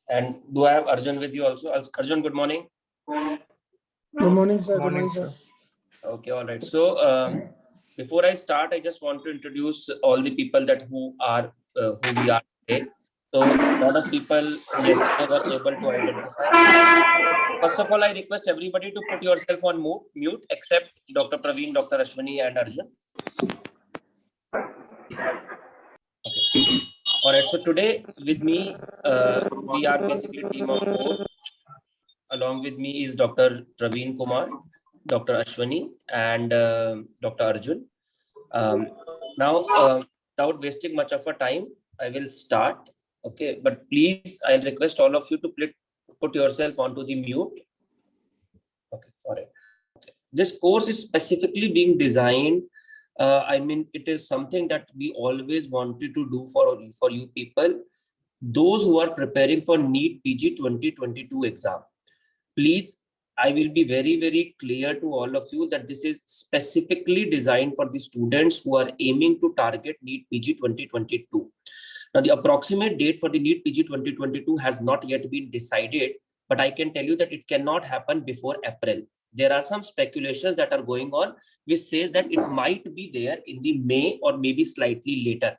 And do I have Arjun with you also? Arjun, good morning. Good morning, sir. Good morning, sir. Okay, all right. So before I start, I just want to introduce all the people that who we are today. So a lot of people yesterday were able to identify. First of all, I request everybody to put yourself on mute except Dr. Praveen, Dr. Ashwani, and Arjun. Okay. All right. So today with me, we are basically a team of 4. Along with me is Dr. Praveen Kumar, Dr. Ashwani, and Dr. Arjun. Now, without wasting much of a time, I will start. Okay, but please, I'll request all of you to put yourself onto the mute. Okay, all right. Okay. This course is specifically being designed. I mean, it is something that we always wanted to do for you people, those who are preparing for NEET PG 2022 exam. Please, I will be very, very clear to all of you that this is specifically designed for the students who are aiming to target NEET PG 2022. Now, the approximate date for the NEET PG 2022 has not yet been decided, but I can tell you that it cannot happen before April. There are some speculations that are going on, which says that it might be there in the May or maybe slightly later.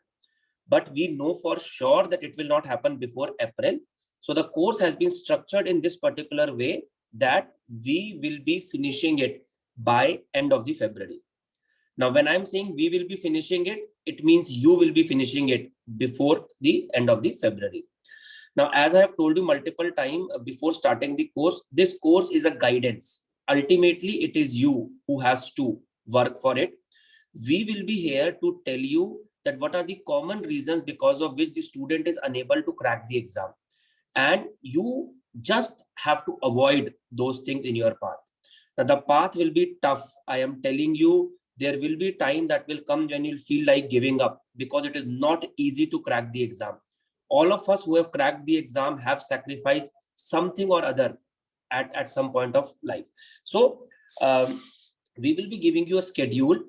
But we know for sure that it will not happen before April. So the course has been structured in this particular way that we will be finishing it by end of the February. Now, when I'm saying we will be finishing it, it means you will be finishing it before the end of the February. Now, as I have told you multiple times before starting the course, this course is a guidance. Ultimately, it is you who has to work for it. We will be here to tell you that what are the common reasons because of which the student is unable to crack the exam. And you just have to avoid those things in your path. Now, the path will be tough. I am telling you, there will be time that will come when you'll feel like giving up because it is not easy to crack the exam. All of us who have cracked the exam have sacrificed something or other at some point of life. So we will be giving you a schedule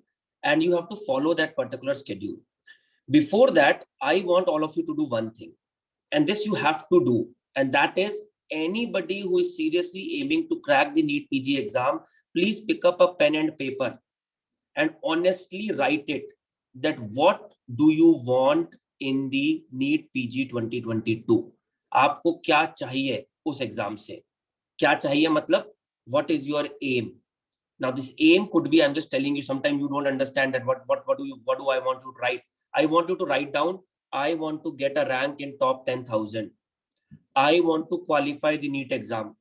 and you have to follow that particular schedule. Before that, I want all of you to do one thing, and this you have to do, and that is anybody who is seriously aiming to crack the NEET PG exam, please pick up a pen and paper and honestly write it that what do you want in the NEET PG 2022. आपको क्या चाहिए उस exam से? क्या चाहिए मतलब what is your aim? Now this aim could be, I'm just telling you, sometimes you don't understand that what do I want you to write. I want you to write down, I want to get a rank in top 10,000. I want to qualify the NEET exam.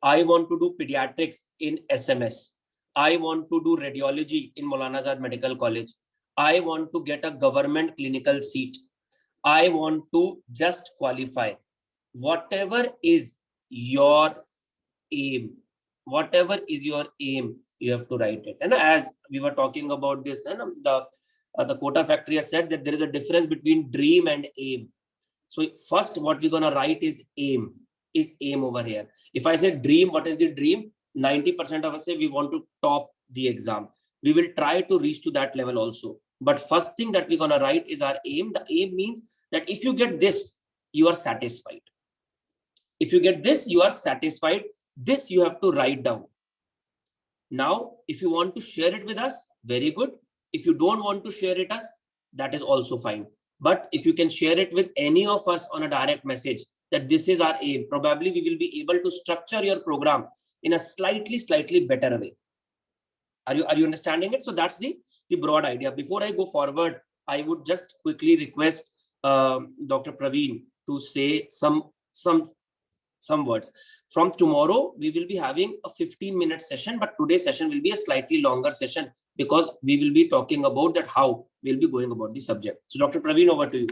I want to do pediatrics in SMS. I want to do radiology in Maulana Azad Medical College. I want to get a government clinical seat. I want to just qualify. Whatever is your aim, you have to write it. And as we were talking about this, and the Quota Factory has said that there is a difference between dream and aim. So first, what we're gonna write is aim over here. If I say dream, what is the dream? 90% of us say we want to top the exam. We will try to reach to that level also. But first thing that we're gonna write is our aim. The aim means that if you get this, you are satisfied. If you get this, you are satisfied. This you have to write down. Now, if you want to share it with us, very good. If you don't want to share it us, that is also fine. But if you can share it with any of us on a direct message that this is our aim, probably we will be able to structure your program in a slightly better way. Are you understanding it? So that's the broad idea. Before I go forward, I would just quickly request Dr. Praveen to say some words. From tomorrow, we will be having a 15-minute session, but today's session will be a slightly longer session because we will be talking about that how we'll be going about the subject. So Dr. Praveen, over to you.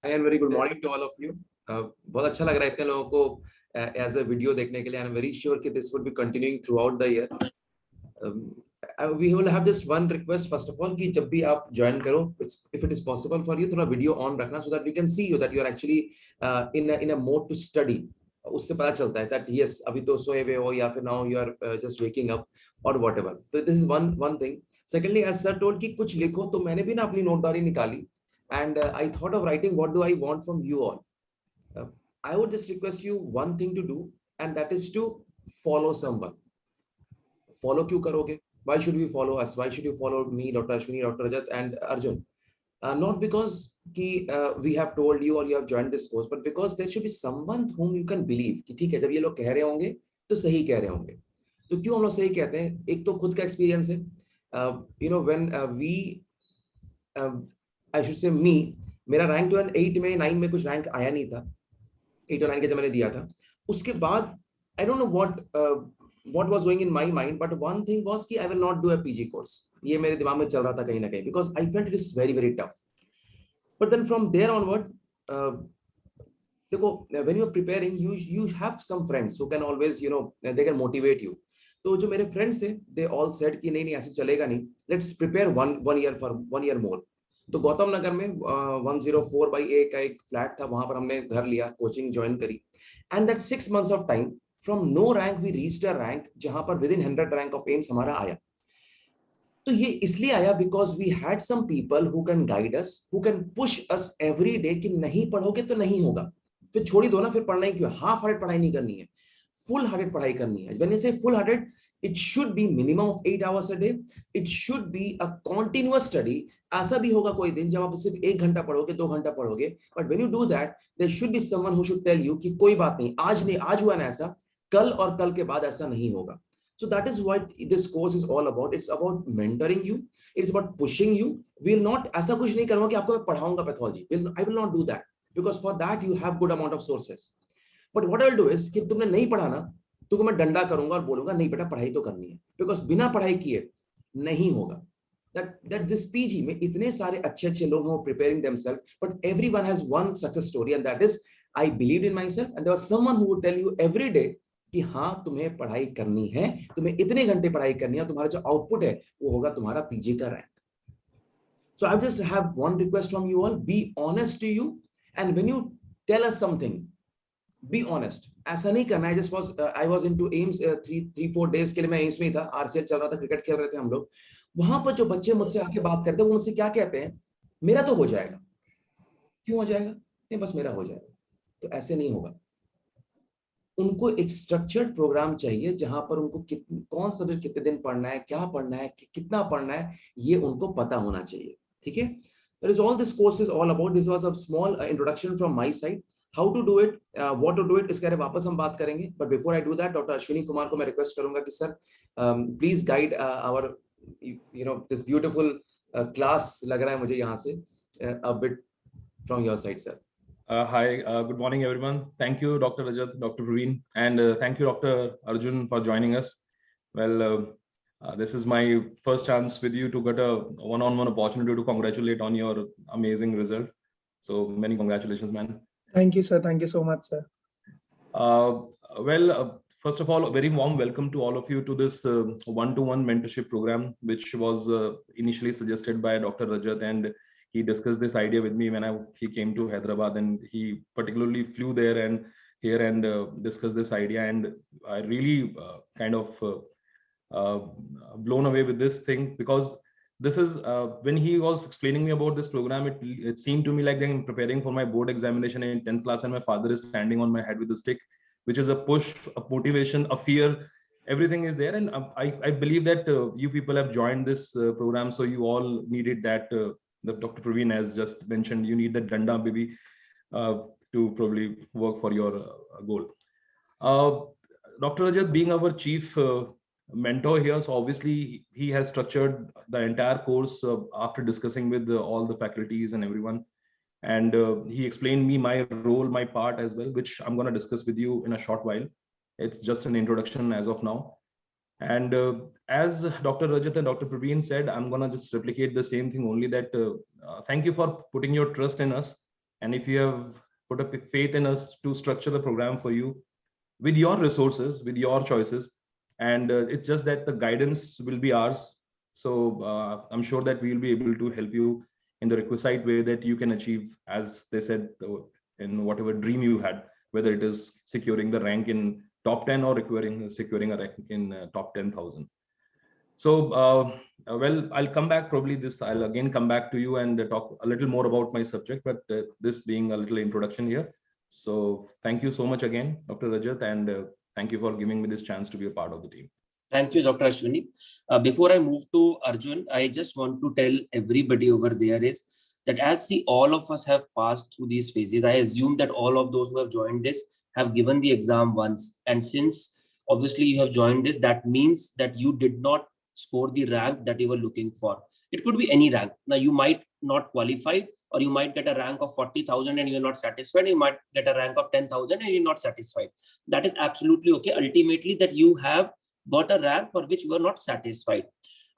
And very good morning to all of you. बहुत अच्छा लग रहा है इतने लोगों को as a video देखने के लिए. I'm very sure that this would be continuing throughout the year. We will have just one request first of all कि जब भी आप join करो, if it is possible for you, थोड़ा video on रखना so that we can see you that you are actually in a mode to study. उससे पता चलता है that yes अभी तो सोए हुए हो या फिर now you are just waking up or whatever. So this is one thing. Secondly, as sir told कि कुछ लिखो, तो मैंने भी ना अपनी नोटदारी निकाली and I thought of writing what do I want from you all. I would just request you one thing to do, and that is to follow someone. Follow क्यों करोगे? Why should we follow us? Why should you follow me, Dr. Ashwini, Dr. Rajat, and Arjun? Not because we have told you or you have joined this course, but because there should be someone whom you can believe कि ठीक है, जब ये लोग कह रहे होंगे तो सही कह रहे होंगे. तो क्यों हम लोग सही कहते हैं? एक तो खुद का एक्सपीरियंस है. You know, when I should say me, मेरा रैंक 8 में 9 में कुछ रैंक आया नहीं था. 8 और 9 के जब मैंने दिया था, उसके बाद I don't know what was going in my mind, but one thing was कि I will not do a PG course. ये मेरे दिमाग में चल रहा था कहीं ना कहीं, because I felt it is very very tough. But then from there onward, देखो, when you are preparing, you have some friends who can always, you know, they can motivate you. तो जो मेरे friends थे, they all said कि नहीं ऐसे चलेगा नहीं. Let's prepare one year more. तो गौतम नगर में 104/A का एक फ्लैट था, वहां पर हमने घर लिया, कोचिंग ज्वाइन करी. And that 6 months of time, from no rank we reached a rank जहां पर within 100 rank of AIIMS हमारा आया. तो ये इसलिए आया because we had some people who can guide us, who can push us every day कि नहीं पढ़ोगे तो नहीं होगा. फिर छोड़ ही दो ना, फिर पढ़ना ही क्यों? हाफ हार्टेड पढ़ाई नहीं करनी है, फुल हार्टेड पढ़ाई करनी है. When I say full hearted, it should be minimum of 8 hours a day. It should be a continuous study. ऐसा भी होगा कोई दिन जब आप सिर्फ 1 घंटा पढ़ोगे, 2 घंटा पढ़ोगे. But when you do that, there should be someone who should tell you कि कोई बात नहीं, आज नहीं, आज हुआ ना ऐसा, कल और कल के बाद ऐसा नहीं होगा. So that is what this course is all about. It's about mentoring you. It's about pushing you. We'll not, ऐसा कुछ नहीं करूँगा कि आपको मैं पढ़ाऊंगा pathology. I will not do that, because for that you have good amount of sources. But what I'll do is कि तुमने नहीं पढ़ा ना, तुमको मैं डंडा करूंगा और बोलूंगा नहीं बेटा पढ़ाई तो करनी है, because बिना पढ़ाई किए नहीं होगा. That this PG में इतने सारे अच्छे लोग हो preparing themselves, but everyone has one success story, and that is I believed in myself, and there was someone who would tell you every day कि हाँ तुम्हें पढ़ाई करनी है, तुम्हें इतने घंटे पढ़ाई करनी है, तुम्हारा जो आउटपुट है वो होगा तुम्हारा पीजी का rank. So I just have one request from you all: be honest to you, and when you tell us something, be honest. ऐसा नहीं करना है. I was into AIIMS 3-4 days के लिए मैं AIIMS में ही था. RCL चल रहा था, क्रिकेट खेल रहे थे हम लोग. वहां पर जो बच्चे मुझसे आके बात करते हैं, वो मुझसे क्या कहते हैं? मेरा तो हो जाएगा. क्यों हो जाएगा? नहीं, बस मेरा हो जाएगा. तो ऐसे नहीं होगा. उनको एक स्ट्रक्चर्ड प्रोग्राम चाहिए जहां पर उनको कौन सा कितने दिन पढ़ना है, क्या पढ़ना है, कितना पढ़ना है, ये उनको पता होना चाहिए. ठीक है? That is all this course is all about. This was a small introduction from my side. How to do it, what to do it, इसके बारे में वापस हम बात करेंगे. But before I do that, Dr. Ashwini Kumar को मैं request करूंगा कि sir please guide our this beautiful class लग रहा है मुझे यहाँ से, a bit from your side, sir. Hi, good morning, everyone. Thank you, Dr. Rajat, Dr. Praveen, and thank you, Dr. Arjun, for joining us. Well, this is my first chance with you to get a one-on-one opportunity to congratulate on your amazing result. So many congratulations, man. Thank you, sir. Thank you so much, sir. First of all, a very warm welcome to all of you to this one-to-one mentorship program, which was initially suggested by Dr. Rajat, and he discussed this idea with me when he came to Hyderabad, and he particularly flew there and here and discussed this idea, and I really kind of blown away with this thing, because this is when he was explaining me about this program, it seemed to me like I'm preparing for my board examination in 10th class and my father is standing on my head with a stick, which is a push, a motivation, a fear. Everything is there, and I believe that you people have joined this program, so you all needed that. Dr. Praveen has just mentioned, you need the danda baby to probably work for your goal. Dr. Rajat being our chief mentor here, so obviously he has structured the entire course after discussing with all the faculties and everyone, and he explained me my role, my part as well, which I'm going to discuss with you in a short while. It's just an introduction as of now. And as Dr. Rajat and Dr. Praveen said, I'm going to just replicate the same thing, only that thank you for putting your trust in us. And if you have put a faith in us to structure the program for you with your resources, with your choices, and it's just that the guidance will be ours. So I'm sure that we'll be able to help you in the requisite way that you can achieve, as they said, in whatever dream you had, whether it is securing the rank in top 10 or securing a rank in top 10,000. So, well, I'll come back probably I'll again come back to you and talk a little more about my subject, but this being a little introduction here. So thank you so much again, Dr. Rajat, and thank you for giving me this chance to be a part of the team. Thank you, Dr. Ashwini. Before I move to Arjun, I just want to tell everybody over there is that as all of us have passed through these phases, I assume that all of those who have joined this have given the exam once. And since obviously you have joined this, that means that you did not score the rank that you were looking for. It could be any rank. Now you might not qualify, or you might get a rank of 40,000 and you're not satisfied. You might get a rank of 10,000 and you're not satisfied. That is absolutely okay. Ultimately, that you have got a rank for which you are not satisfied.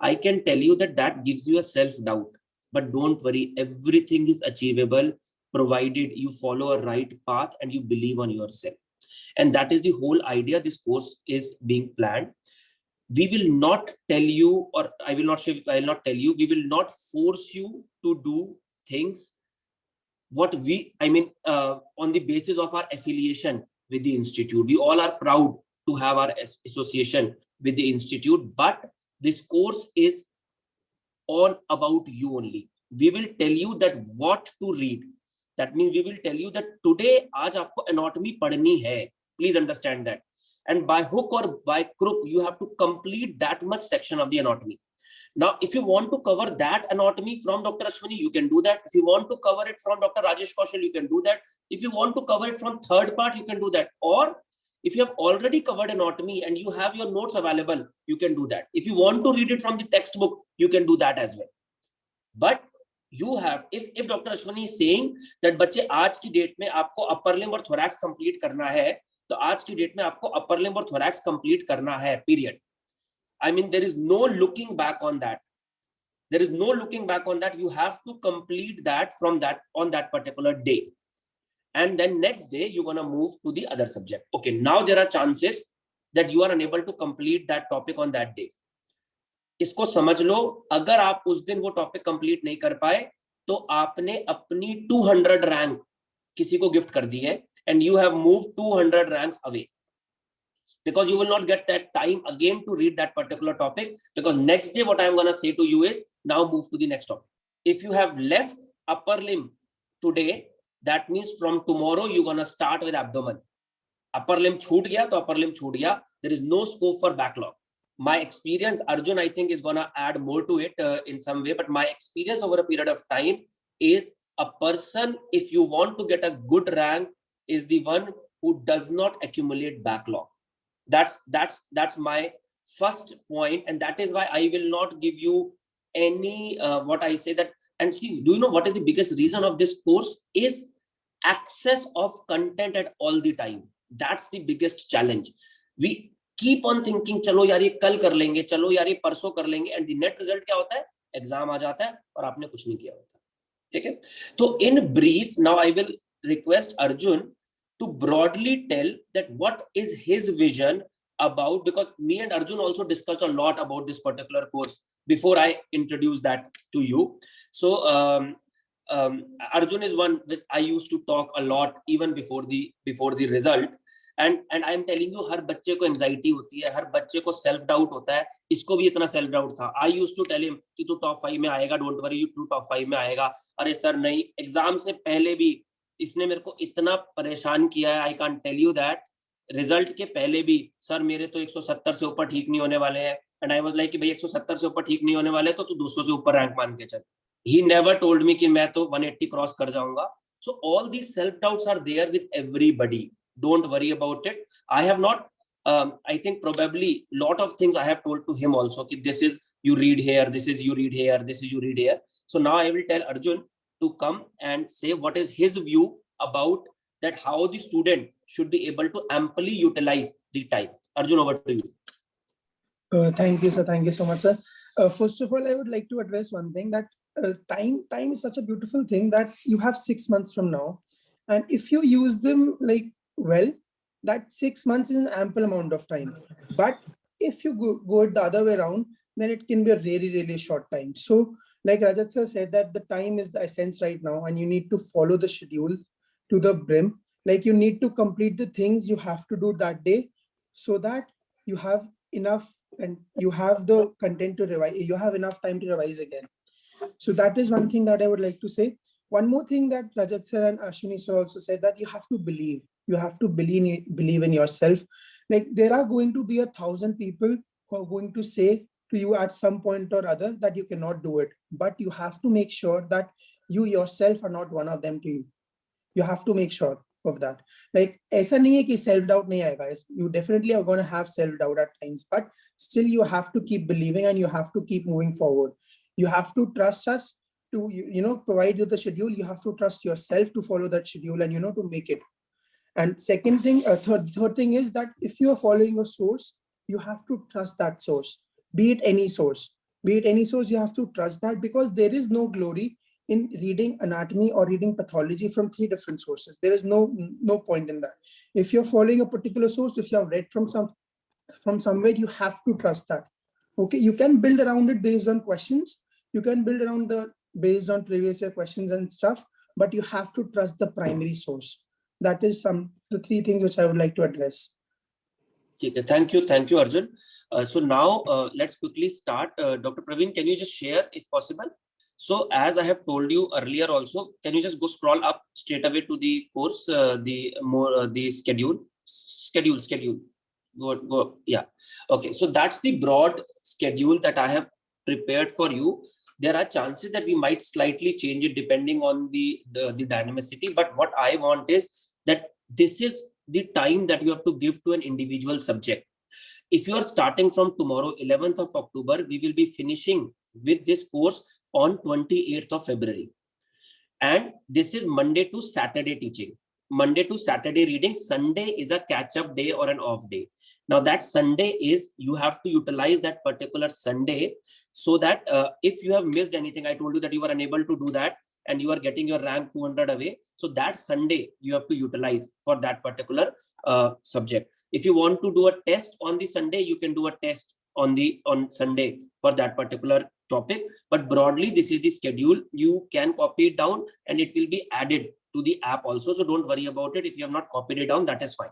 I can tell you that that gives you a self-doubt, but don't worry, everything is achievable provided you follow a right path and you believe on yourself. And that is the whole idea. This course is being planned. We will not tell you, or I will not tell you, we will not force you to do things on the basis of our affiliation with the institute. We all are proud to have our association with the institute, but this course is all about you only. We will tell you that what to read. That means we will tell you that today, aaj aapko anatomy padhni hai. Please understand that. And by hook or by crook, you have to complete that much section of the anatomy. Now, if you want to cover that anatomy from Dr. Ashwini, you can do that. If you want to cover it from Dr. Rajesh Kaushal, you can do that. If you want to cover it from third part, you can do that. Or if you have already covered anatomy and you have your notes available, you can do that. If you want to read it from the textbook, you can do that as well. But you have, if Dr. Ashwini is saying that बच्चे आज की date में आपको upper limb और thorax complete करना है, तो आज की डेट में आपको upper limb और thorax complete करना है, period. I mean, there is no looking back on that. There is no looking back on that. You have to complete that on that particular day. And then next day, you're going to move to the other subject. Okay, now there are chances that you are unable to complete that topic on that day. इसको समझ लो, अगर आप उस दिन वो topic complete नहीं कर पाए, तो आपने अपनी 200 रैंक किसी को गिफ्ट कर दी है, and you have moved 200 ranks away. Because you will not get that time again to read that particular topic, because next day what I am going to say to you is, now move to the next topic. If you have left upper limb today, that means from tomorrow you're going to start with abdomen. Upper limb छूट गया तो upper limb छूट गया. There is no scope for backlog. My experience, Arjun, I think is going to add more to it in some way, but my experience over a period of time is a person, if you want to get a good rank, is the one who does not accumulate backlog. That's my first point, and that is why I will not give you any what I say that. And see, do you know what is the biggest reason of this course? Is access of content at all the time. That's the biggest challenge. We keep on thinking, चलो यार ये कल कर लेंगे, चलो यार ये परसों कर लेंगे, and the net result क्या होता है? Exam आ जाता है और आपने कुछ नहीं किया होता. ठीक है? तो in brief, now I will request Arjun to broadly tell that what is his vision about, because me and Arjun also discussed a lot about this particular course before I introduce that to you. So Arjun is one which I used to talk a lot even before the result. And I am telling you, हर बच्चे को anxiety होती है, हर बच्चे को self doubt होता है. इसको भी इतना self doubt था. I used to tell him कि तू top 5 में आएगा, don't worry, तू top 5 में आएगा. अरे सर नहीं, एग्जाम से पहले भी इसने मेरे को इतना परेशान किया है. I can't tell you that. Result के पहले भी सर मेरे तो 170 से ऊपर ठीक नहीं होने वाले हैं. And I was like कि भाई 170 से ऊपर ठीक नहीं होने वाले तो तू 200 से ऊपर रैंक मान के चल. He never told me कि मैं तो 180 क्रॉस कर जाऊंगा. So all these self doubts are there with everybody. Don't worry about it. I have not, I think probably lot of things I have told to him also. Ki this is you read here, this is you read here, this is you read here. So now I will tell Arjun to come and say what is his view about that, how the student should be able to amply utilize the time. Arjun, over to you. Thank you, sir. Thank you so much, sir. First of all, I would like to address one thing, that time is such a beautiful thing that you have 6 months from now. And if you use them like well, that 6 months is an ample amount of time. But if you go the other way around, then it can be a really, really short time. So like Rajat sir said, that the time is the essence right now, and you need to follow the schedule to the brim. Like you need to complete the things you have to do that day so that you have enough and you have the content to revise, you have enough time to revise again. So that is one thing that I would like to say. One more thing that Rajat sir and Ashwini sir also said, that you have to believe. You have to believe in yourself. Like there are going to be 1,000 people who are going to say to you at some point or other that you cannot do it. But you have to make sure that you yourself are not one of them to you. You have to make sure of that. Like ऐसा नहीं है कि self doubt नहीं आएगा. You definitely are going to have self doubt at times, but still you have to keep believing and you have to keep moving forward. You have to trust us to provide you the schedule. You have to trust yourself to follow that schedule and to make it. And second thing, third thing is that if you are following a source, you have to trust that source. Be it any source, you have to trust that, because there is no glory in reading anatomy or reading pathology from 3 different sources. There is no point in that. If you're following a particular source, if you have read from somewhere, you have to trust that. Okay, you can build around it based on questions. You can build around based on previous year questions and stuff, but you have to trust the primary source. That is the 3 things which I would like to address. Okay, thank you, Arjun. So now let's quickly start. Dr. Praveen, can you just share if possible? So as I have told you earlier also, can you just go scroll up straight away to the course, the schedule. Go. Yeah. Okay. So that's the broad schedule that I have prepared for you. There are chances that we might slightly change it depending on the dynamicity. But what I want is that this is the time that you have to give to an individual subject. If you are starting from tomorrow, 11th of October, we will be finishing with this course on 28th of February. And this is Monday to Saturday teaching. Monday to Saturday reading. Sunday is a catch-up day or an off day. Now that Sunday is, you have to utilize that particular Sunday so that if you have missed anything, I told you that you were unable to do that and you are getting your rank 200 away. So that Sunday you have to utilize for that particular subject. If you want to do a test on the Sunday, you can do a test on Sunday for that particular topic. But broadly, this is the schedule. You can copy it down and it will be added to the app also. So don't worry about it. If you have not copied it down, that is fine.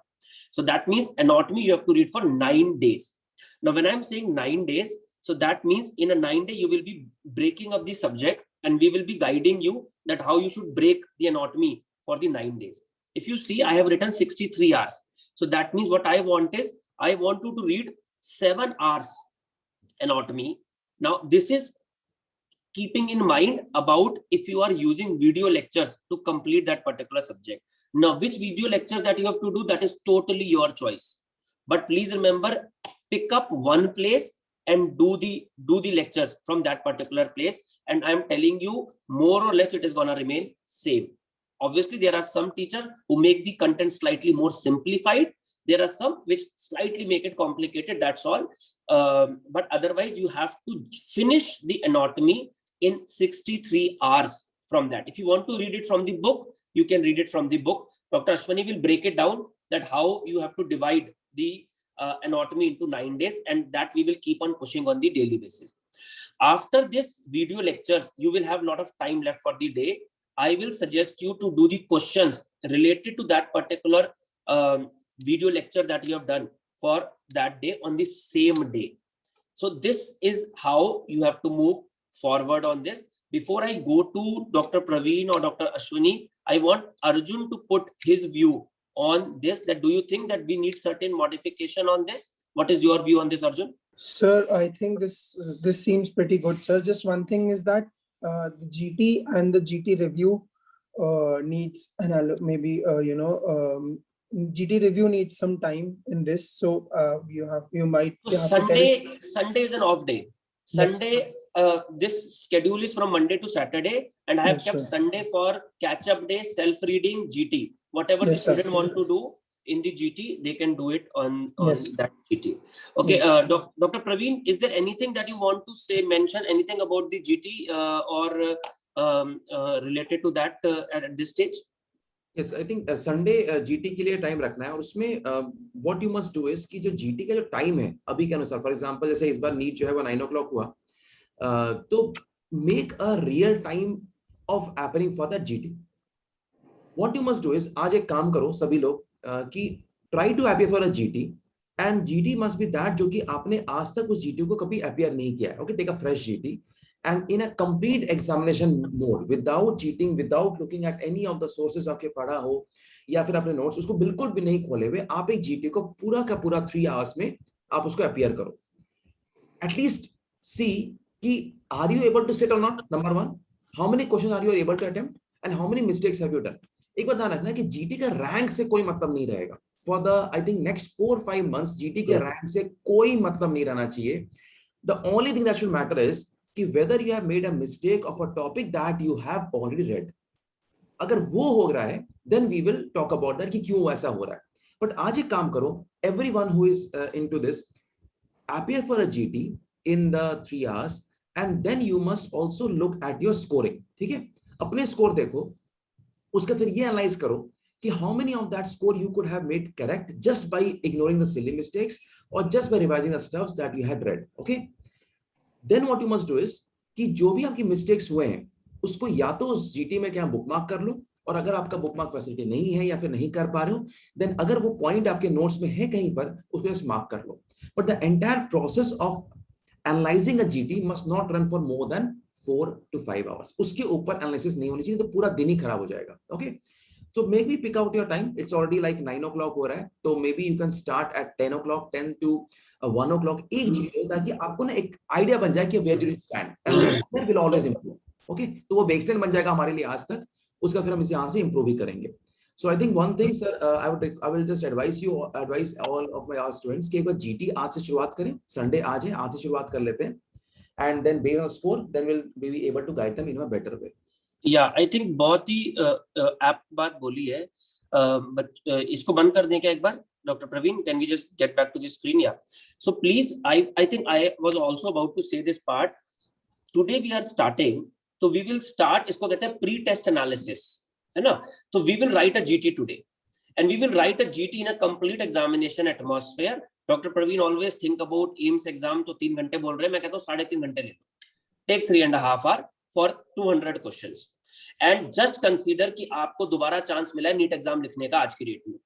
So that means anatomy you have to read for 9 days. Now, when I'm saying 9 days, so that means in a 9-day, you will be breaking up the subject and we will be guiding you that how you should break the anatomy for the 9 days. If you see, I have written 63 hours. So that means what I want is, I want you to read 7 hours anatomy. Now, this is keeping in mind about if you are using video lectures to complete that particular subject. Now, which video lectures that you have to do, that is totally your choice. But please remember, pick up one place and do the lectures from that particular place. And I'm telling you, more or less, it is going to remain same. Obviously, there are some teachers who make the content slightly more simplified. There are some which slightly make it complicated, that's all. But otherwise, you have to finish the anatomy in 63 hours from that. If you want to read it from the book, you can read it from the book. Dr. Ashwani will break it down that how you have to divide the anatomy into 9 days, and that we will keep on pushing on the daily basis. After this video lectures, you will have a lot of time left for the day. I will suggest you to do the questions related to that particular video lecture that you have done for that day on the same day. So this is how you have to move forward on this. Before I go to Dr. Praveen or Dr. Ashwani, I want Arjun to put his view on this. That do you think that we need certain modification on this? What is your view on this, Arjun? Sir, I think this seems pretty good, sir. Just one thing is that the GT and the GT review needs GT review needs some time in this. So Sunday is an off day. Sunday, yes. This schedule is from Monday to Saturday, and I have kept Sunday for catch-up day, self-reading, GT. Whatever the student want to do in the GT, they can do it on that GT. Okay, yes. Dr. Praveen, is there anything that you want to mention anything about the GT or related to that at this stage? Yes, I think Sunday GT के लिए time रखना है और उसमें what you must do is कि जो GT का जो time है अभी के अनुसार, for example जैसे इस बार NEET जो है वो 9 o'clock हुआ, तो make a real time of appearing for that GT. What you must do is आज एक काम करो सभी लोग कि try to appear for a GT and GT must be that जो कि आपने आज तक उस GT को कभी appear नहीं किया है. Okay, take a fresh GT and in a complete examination mode, without cheating, without looking at any of the sources आपके पढ़ा हो या फिर अपने नोट्स उसको बिल्कुल भी नहीं खोले हुए, आप एक जीटी को पूरा का पूरा 3 hours में आप उसको अपीयर करो. At least see कि are you able to sit or not, number one, how many questions are you able to attempt and how many mistakes have you done. एक बात ध्यान रखना कि जीटी का रैंक से कोई मतलब नहीं रहेगा. For the I think next 4-5 months GT के रैंक से कोई मतलब नहीं रहना चाहिए. The only thing that should matter is कि whether you have made a mistake of a topic that you have already read. अगर वो हो रहा है, then we will talk about that कि क्यों ऐसा हो रहा है. But आज एक काम करो, everyone who is into this, appear for a GT in the 3 hours and then you must also look at your scoring. ठीक है, अपने स्कोर देखो, उसके फिर ये एनालाइज करो कि how many of that score you could have made correct just by ignoring the silly mistakes or just by revising the stuffs that you had read. Okay, then what you must do is कि जो भी आपकी mistakes हुए हैं उसको या तो उस जीटी में क्या बुकमार्क कर लो, और अगर आपका बुकमार्क फैसिलिटी नहीं है या फिर नहीं कर पा रहे हो, देन अगर वो पॉइंट आपके नोट्स में है कहीं पर, उसको जस्ट मार्क कर लो. But the entire process of analysing a GT must not run for more than 4 to 5 hours. उसके ऊपर एनालिसिस नहीं होनी चाहिए, तो पूरा दिन ही खराब हो जाएगा. Okay, so maybe pick out your time. It's already like 9 o'clock हो रहा है, तो maybe you can start at 10 o'clock, 10 to 1 o'clock. एक चीज ताकि आपको ना एक आइडिया बन जाए कि where do you stand, and that will always improve. Okay, तो वो बेसलाइन बन जाएगा हमारे लिए आज तक, उसका फिर हम इसे यहाँ से improve ही करेंगे. So I think one thing, sir, I will just advise all of my students कि एक बार GT आज से शुरुआत करें. Sunday आज है, आज से शुरुआत कर लेते हैं, and then based on score, then we'll be able to guide them in a better way. Yeah, I think बहुत ही apt बात बोली है. इसको बंद कर दें क्या एक बार, Dr. Praveen? Can we just get back to the screen? Yeah. So please, I think I was also about to say this part. Today we are starting, so we will start. इसको कहते हैं pre-test analysis, है ना? So we will write a GT today, and we will write a GT in a complete examination atmosphere. Dr. Praveen always think about AIIMS exam, तो 3 घंटे बोल रहे हैं, मैं कहता हूँ 3.5 घंटे ले लो. Take 3.5 hours for 200 questions. And just consider कि आपको दोबारा चांस मिला है नीट एग्जाम लिखने का आज की डेट में.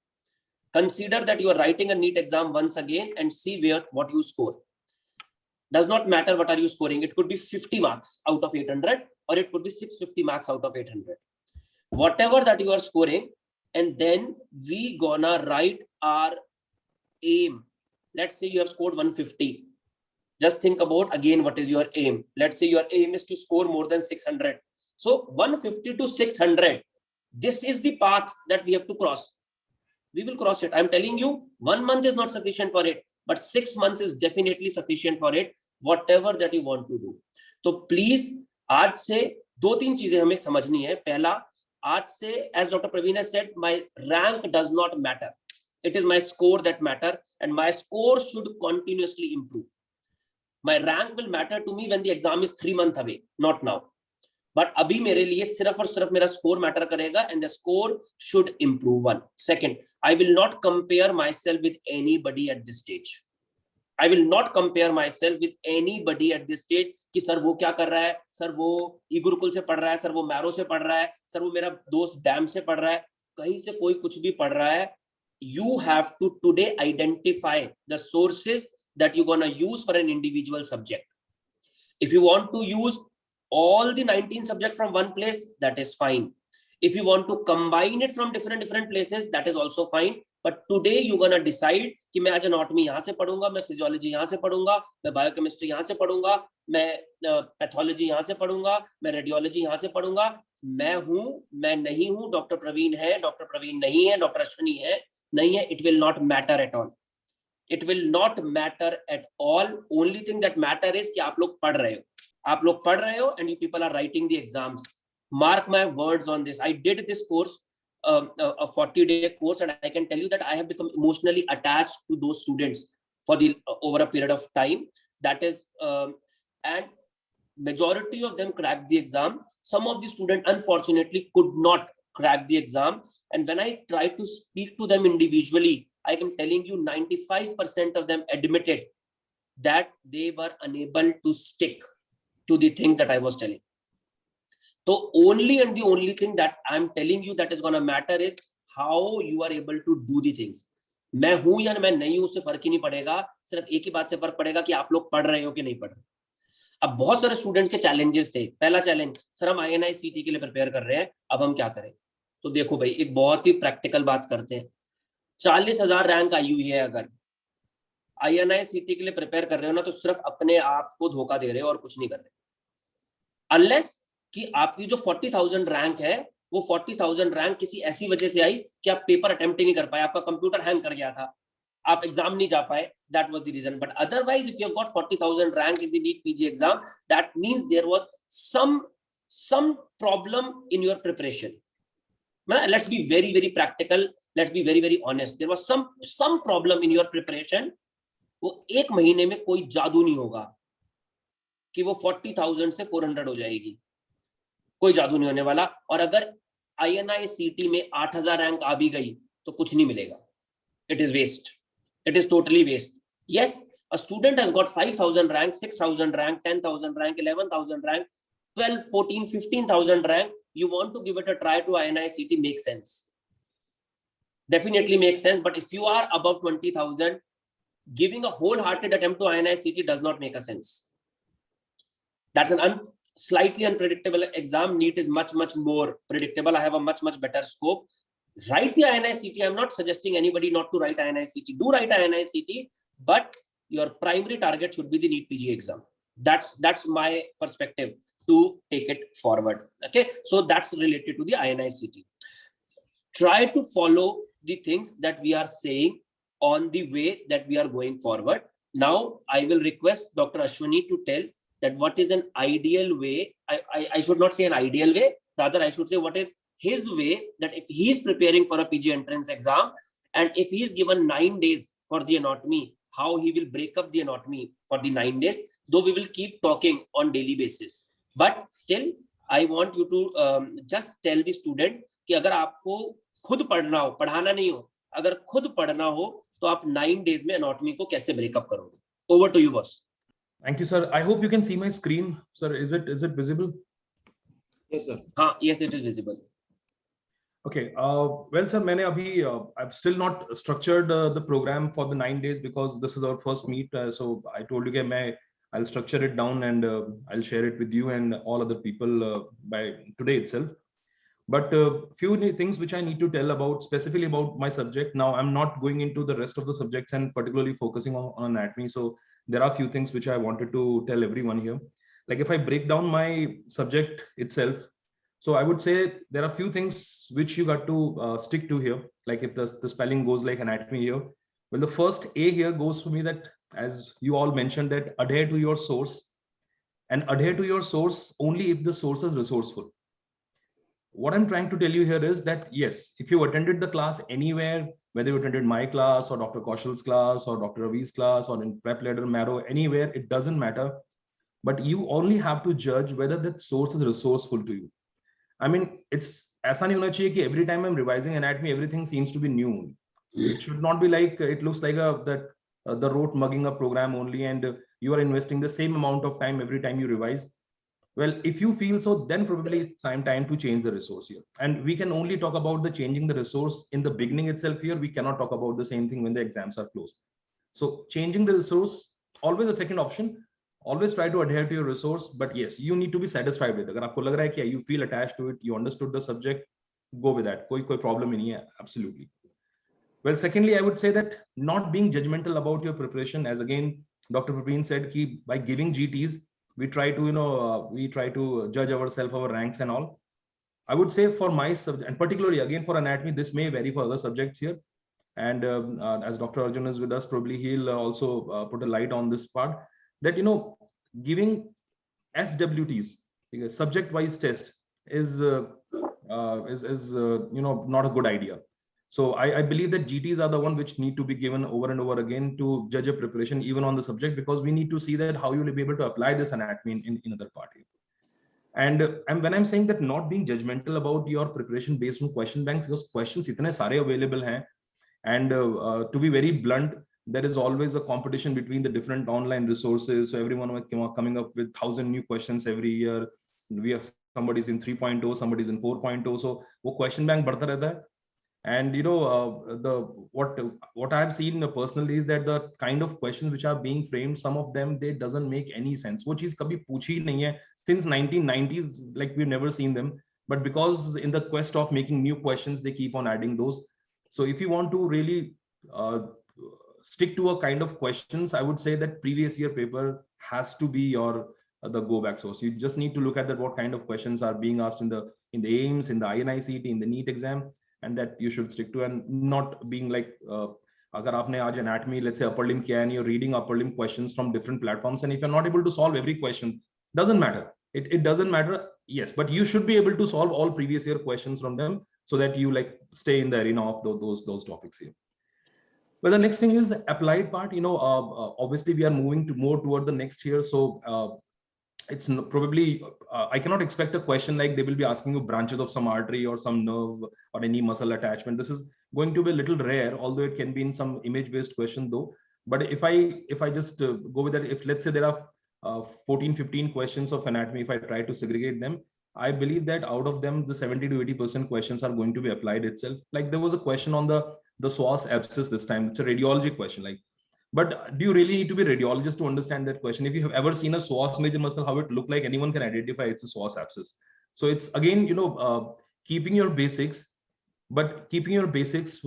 Consider that you are writing a NEET exam once again and see what you score. Does not matter what are you scoring. It could be 50 marks out of 800 or it could be 650 marks out of 800. Whatever that you are scoring, and then we gonna write our aim. Let's say you have scored 150. Just think about again what is your aim. Let's say your aim is to score more than 600. So 150 to 600. This is the path that we have to cross. We will cross it. I'm telling you, 1 month is not sufficient for it, but 6 months is definitely sufficient for it, whatever that you want to do. So please, आज से 2-3 चीजें हमें समझनी है. पहला, आज से, as Dr. Praveen has said, my rank does not matter. It is my score that matter, and my score should continuously improve. My rank will matter to me when the exam is 3 months away, not now. But अभी मेरे लिए सिर्फ और सिर्फ मेरा score matter करेगा, and the score should improve. 1. Second, I will not compare myself with anybody at this stage. I will not compare myself with anybody at this stage कि sir वो क्या कर रहा है, सर वो ई गुरुकुल से पढ़ रहा है, सर वो मैरो से पढ़ रहा है, सर वो मेरा दोस्त डैम से पढ़ रहा है, कहीं से कोई कुछ भी पढ़ रहा है. You have to today identify the sources that you're gonna use for an individual subject. If you want to use all the 19 subjects from one place, that is fine. If you want to combine it from different places, that is also fine. But today you're gonna decide कि मैं आज anatomy यहाँ से पढ़ूंगा, मैं physiology यहाँ से पढ़ूंगा, मैं biochemistry यहाँ से पढ़ूंगा, मैं pathology यहाँ से पढ़ूंगा, मैं radiology यहाँ से पढ़ूंगा. मैं हूँ, मैं नहीं हूँ, Dr. Praveen है, Dr. Praveen नहीं है, Dr. Ashwani है, नहीं है. It will not matter at all. It will not matter at all. Only thing that matter is कि आप लोग पढ़ रहे हो. आप लोग पढ़ रहे हो, and you people are writing the exams. Mark my words on this. I did this course, a 40-day course, and I can tell you that I have become emotionally attached to those students for the over a period of time. That is, and majority of them cracked the exam. Some of the students unfortunately could not crack the exam. And when I tried to speak to them individually, I am telling you, 95% of them admitted that they were unable to stick to the things that I was telling. So only and the only thing that I'm telling you that is going to matter is how you are able to do the things. मैं हूं या मैं नहीं हूं उससे फर्क ही नहीं पड़ेगा. सिर्फ एक ही बात से फर्क पड़ेगा कि आप लोग पढ़ रहे हो कि नहीं पढ़ रहे. अब बहुत सारे स्टूडेंट्स के चैलेंजेस थे। पहला चैलेंज, सर हम INI-CT के लिए प्रिपेयर कर रहे हैं, अब हम क्या करें? तो देखो भाई, एक बहुत ही प्रैक्टिकल बात करते हैं। 40,000 रैंक आई हुई है, अगर INI-CT के लिए प्रिपेयर कर रहे हो ना, तो सिर्फ अपने आप को धोखा दे रहे हो और कुछ नहीं कर रहे। अनलेस कि आपकी जो 40,000 रैंक है, वो 40,000 रैंक किसी ऐसी वजह से आई कि आप पेपर अटेम्प्ट ही नहीं कर पाए, आपका कंप्यूटर हैंग कर गया था, आप एग्जाम नहीं जा पाए, that was the reason. But otherwise, if you have got 40,000 rank in the NEET PG exam, that means there was some problem in your preparation. Let's be very, very practical. Let's be very, very honest. There was some problem in your preparation. वो एक महीने में कोई जादू नहीं होगा कि वो 40,000 से 400 हो जाएगी, कोई जादू नहीं होने वाला। और अगर INI-CT में 8,000 रैंक आ भी गई तो कुछ नहीं मिलेगा। It is waste. It is totally waste. Yes, a student has got 5,000 rank, 6,000 rank, 10,000 rank, 11,000 rank, 12, 14, 15,000 rank. You want to give it a try to INI-CT, makes sense. Definitely makes sense. But if you are above 20,000, giving a wholehearted attempt to INI-CT does not make a sense. That's an slightly unpredictable exam. NEET is much, much more predictable. I have a much, much better scope. Write the INI-CT. I'm not suggesting anybody not to write INI-CT. Do write INI-CT, but your primary target should be the NEET PG exam. That's my perspective to take it forward. Okay, so that's related to the INI-CT. Try to follow the things that we are saying on the way that we are going forward. Now, I will request Dr. Ashwani to tell that what is an ideal way. I should not say an ideal way, rather I should say what is his way, that if he is preparing for a PG entrance exam and if he is given 9 days for the anatomy, how he will break up the anatomy for the 9 days, though we will keep talking on daily basis. But still, I want you to just tell the student कि अगर आपको खुद पढ़ना हो, पढ़ाना नहीं हो, अगर खुद पढ़ना हो तो आप 9 days में anatomy को कैसे breakup करोगे? Over to you, boss. Thank you, sir. I hope you can see my screen, sir. Is it visible? Yes, sir. Yes, it is visible. Okay. Well, sir, मैंने अभी I've still not structured the program for the 9 days because this is our first meet. So I told you that I'll structure it down and I'll share it with you and all other people by today itself. But few things which I need to tell about specifically about my subject. Now I'm not going into the rest of the subjects and particularly focusing on anatomy. So there are few things which I wanted to tell everyone here. Like if I break down my subject itself, so I would say there are few things which you got to stick to here. Like if the spelling goes like anatomy here, well, the first A here goes for me that, as you all mentioned, that adhere to your source, and adhere to your source only if the source is resourceful. What I'm trying to tell you here is that, yes, if you attended the class anywhere, whether you attended my class or Dr. Kaushal's class or Dr. Ravi's class or in Prep Leader Marrow, anywhere, it doesn't matter. But you only have to judge whether that source is resourceful to you. I mean, it's ऐसा नहीं होना चाहिए कि every time I'm revising anatomy, everything seems to be new. It should not be like, it looks like the rote mugging up program only, and you are investing the same amount of time every time you revise. Well, if you feel so, then probably it's time to change the resource here. And we can only talk about the changing the resource in the beginning itself here. We cannot talk about the same thing when the exams are closed. So changing the resource, always the second option. Always try to adhere to your resource, but yes, you need to be satisfied with it. अगर आपको लग रहा है कि you feel attached to it, you understood the subject, go with that. कोई problem नहीं है, absolutely. Well, secondly, I would say that not being judgmental about your preparation, as again Dr. Praveen said, कि by giving GTs, we try to judge ourselves, our ranks and all. I would say for my subject, and particularly again for anatomy, this may vary for other subjects here. And as Dr. Arjun is with us, probably he'll also put a light on this part. That giving SWTs, subject-wise test, is not a good idea. So I believe that GTs are the one which need to be given over and over again to judge a preparation even on the subject, because we need to see that how you will be able to apply this anatomy in other part. And when I'm saying that not being judgmental about your preparation based on question banks, because questions itne sare available hain, and to be very blunt, there is always a competition between the different online resources. So everyone coming up with 1,000 new questions every year. We have somebody's in 3.0, somebody's in 4.0. So wo question bank badhta rehta hai. And what I've seen personally is that the kind of questions which are being framed, some of them, they doesn't make any sense. वो चीज कभी पूछी नहीं है since 1990s, like we've never seen them. But because in the quest of making new questions, they keep on adding those. So if you want to really stick to a kind of questions, I would say that previous year paper has to be your the go back source. You just need to look at that what kind of questions are being asked in the AIMS, in the INICET, in the NEET exam, and that you should stick to, and not being like agar aapne aaj anatomy, let's say upper limb kiya, and you're reading upper limb questions from different platforms, and if you're not able to solve every question, doesn't matter. It doesn't matter. Yes, but you should be able to solve all previous year questions from them, so that you like stay in the arena of those topics here. Well, the next thing is applied part. Obviously we are moving to more toward the next year, so it's probably I cannot expect a question like they will be asking you branches of some artery or some nerve or any muscle attachment. This is going to be a little rare, although it can be in some image-based question though. But if I just go with that, if let's say there are 14-15 questions of anatomy, if I try to segregate them, I believe that out of them, the 70 to 80% questions are going to be applied itself. Like there was a question on the psoas abscess this time. It's a radiology question. Like, but do you really need to be a radiologist to understand that question? If you have ever seen a psoas major muscle, how it look like, anyone can identify it's a psoas abscess. So it's again, keeping your basics, but keeping your basics,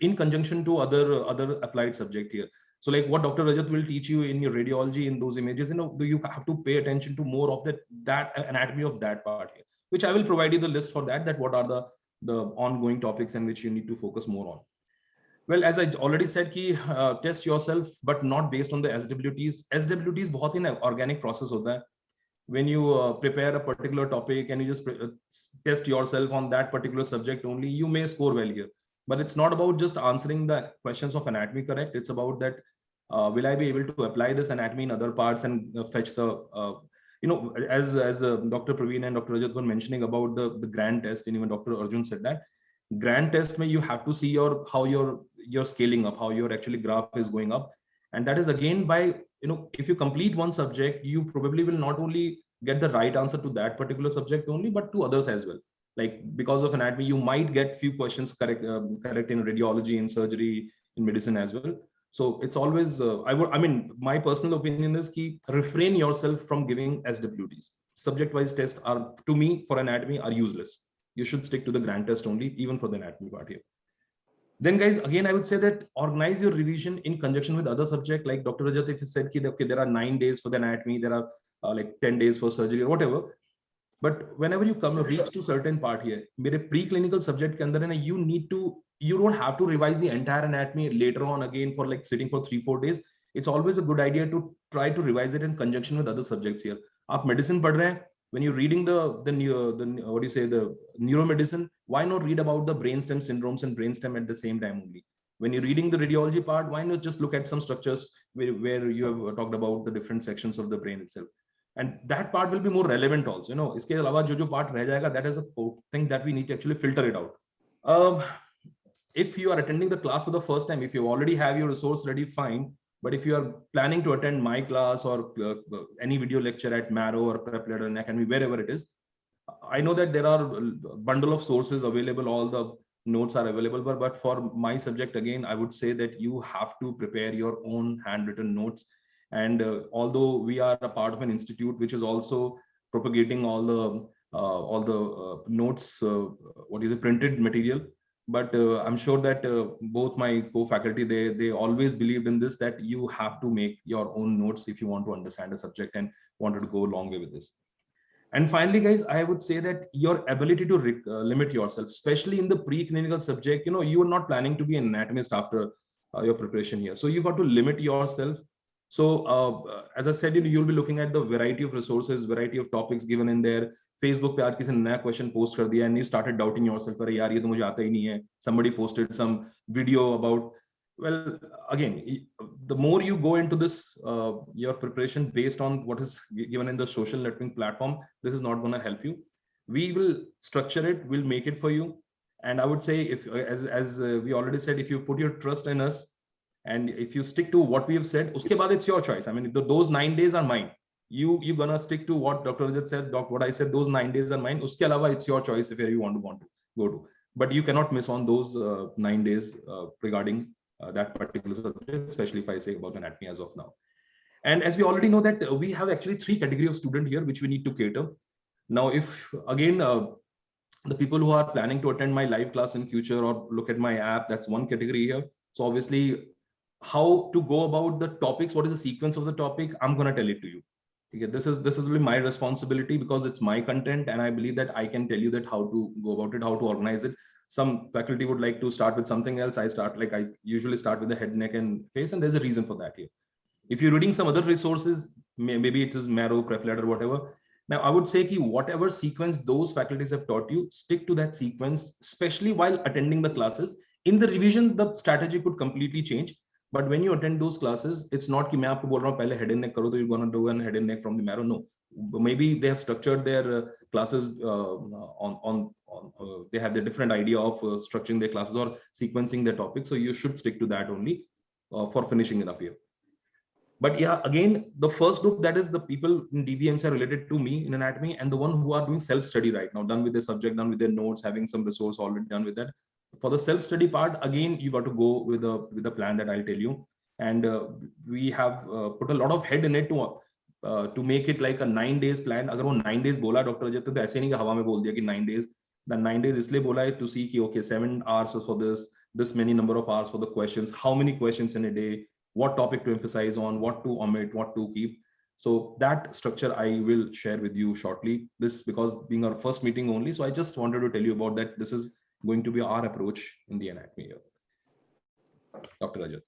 in conjunction to other applied subject here. So like what Dr. Rajat will teach you in your radiology in those images, you have to pay attention to more of that anatomy of that part here, which I will provide you the list for that what are the ongoing topics and which you need to focus more on. Well, as I already said, test yourself, but not based on the SWTs. SWTs बहुत ही organic process होता है. When you prepare a particular topic and you just test yourself on that particular subject only, you may score well here. But it's not about just answering the questions of anatomy correct. It's about that, will I be able to apply this anatomy in other parts and fetch the, as Dr. Praveen and Dr. Rajat were mentioning about the grand test, and even Dr. Arjun said that, grand test you have to see how you're scaling up, how your actually graph is going up. And that is again by, if you complete one subject, you probably will not only get the right answer to that particular subject only, but to others as well. Like because of anatomy, you might get few questions correct in radiology, in surgery, in medicine as well. So it's always, my personal opinion is refrain yourself from giving SWTs. Subject-wise tests are, to me, for anatomy are useless. You should stick to the grand test only, even for the anatomy part here. Then guys, again, I would say that organize your revision in conjunction with other subject. Like Dr. Rajat, if he said okay, there are 9 days for the anatomy, there are like 10 days for surgery or whatever. But whenever you reach to certain part here, mere preclinical subject ke andar hai na, you don't have to revise the entire anatomy later on again for like sitting for 3-4 days. It's always a good idea to try to revise it in conjunction with other subjects here. Aap medicine padh rahe hain, when you're reading the neuromedicine, why not read about the brainstem syndromes and brainstem at the same time only? When you're reading the radiology part, why not just look at some structures where you have talked about the different sections of the brain itself? And that part will be more relevant also. Iske alawa jo part reh jayega, that is a thing that we need to actually filter it out. If you are attending the class for the first time, if you already have your resource ready, fine. But if you are planning to attend my class or any video lecture at Marrow or Prep Leader Academy, wherever it is, I know that there are a bundle of sources available, all the notes are available, but for my subject, again, I would say that you have to prepare your own handwritten notes. And although we are a part of an institute which is also propagating all the notes, printed material, but I'm sure that both my co-faculty, they always believed in this, that you have to make your own notes if you want to understand a subject and wanted to go a long way with this. And finally, guys, I would say that your ability to limit yourself, especially in the preclinical subject, you are not planning to be an anatomist after your preparation here. So you've got to limit yourself. So as I said, you'll be looking at the variety of resources, variety of topics given in there. Facebook पे आज किसी ने नया question post कर दिया and you started doubting yourself, अरे यार ये तो मुझे आता ही नहीं है. Somebody posted some video about, well, again, the more you go into this, your preparation based on what is given in the social networking platform, this is not going to help you. We will structure it, we'll make it for you. And I would say, if as we already said, if you put your trust in us, and if you stick to what we have said, uske baad it's your choice. I mean, those 9 days are mine. You're gonna stick to what Dr. Rajat said, what I said, those 9 days are mine. Uske alawa, it's your choice if where you want to go to. but you cannot miss on those 9 days regarding that particular subject, especially if I say about anatomy as of now. And as we already know that we have actually 3 categories of student here which we need to cater. Now, if again the people who are planning to attend my live class in future or look at my app, that's one category here. So obviously, how to go about the topics, what is the sequence of the topic, I'm going to tell it to you. Okay, this is really my responsibility because it's my content, and I believe that I can tell you that how to go about it, how to organize it. Some faculty would like to start with something else. I usually start with the head, neck, and face, and there's a reason for that here. If you're reading some other resources, maybe it is Marrow, Preplet, or whatever. Now, I would say that whatever sequence those faculties have taught you, stick to that sequence, especially while attending the classes. In the revision, the strategy could completely change. But when you attend those classes, it's not कि मैं आपको बोल रहा हूँ पहले head and neck करो तो you're gonna do an head and neck from the Marrow. No, maybe they have structured their classes they have the different idea of structuring their classes or sequencing their topics. So you should stick to that only for finishing it up here. But yeah, again, the first group, that is the people in DVMs are related to me in anatomy, and the one who are doing self-study right now, done with their subject, done with their notes, having some resource already done with that. For the self-study part, again, you got to go with the plan that I'll tell you. And we have put a lot of head in it to make it like a 9 days plan. अगर वो 9 days बोला doctor Ajay तो ऐसे नहीं कि हवा में बोल दिया कि 9 days. The 9 days इसलिए बोला है to see कि okay 7 hours is for this many number of hours for the questions, how many questions in a day, what topic to emphasize on, what to omit, what to keep. So that structure I will share with you shortly. This because being our first meeting only, so I just wanted to tell you about that. This is going to be our approach in the anatomy here. Dr. Rajat.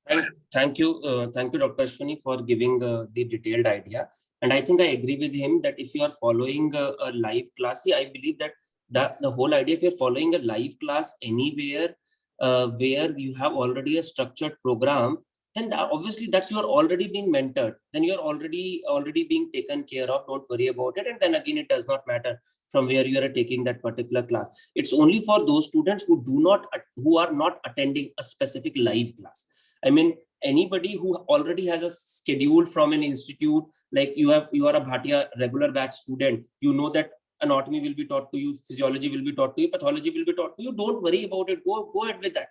Thank you, Dr. Ashwani, for giving the detailed idea. And I think I agree with him that if you are following a live class, I believe that the whole idea, if you're following a live class anywhere where you have already a structured program, then obviously that's you're already being mentored. Then you're already being taken care of. Don't worry about it. And then again, it does not matter from where you are taking that particular class. It's only for those students who are not attending a specific live class. I mean, anybody who already has a schedule from an institute, like you are a Bhatia regular batch student, you know that anatomy will be taught to you, physiology will be taught to you, pathology will be taught to you. Don't worry about it. Go ahead with that.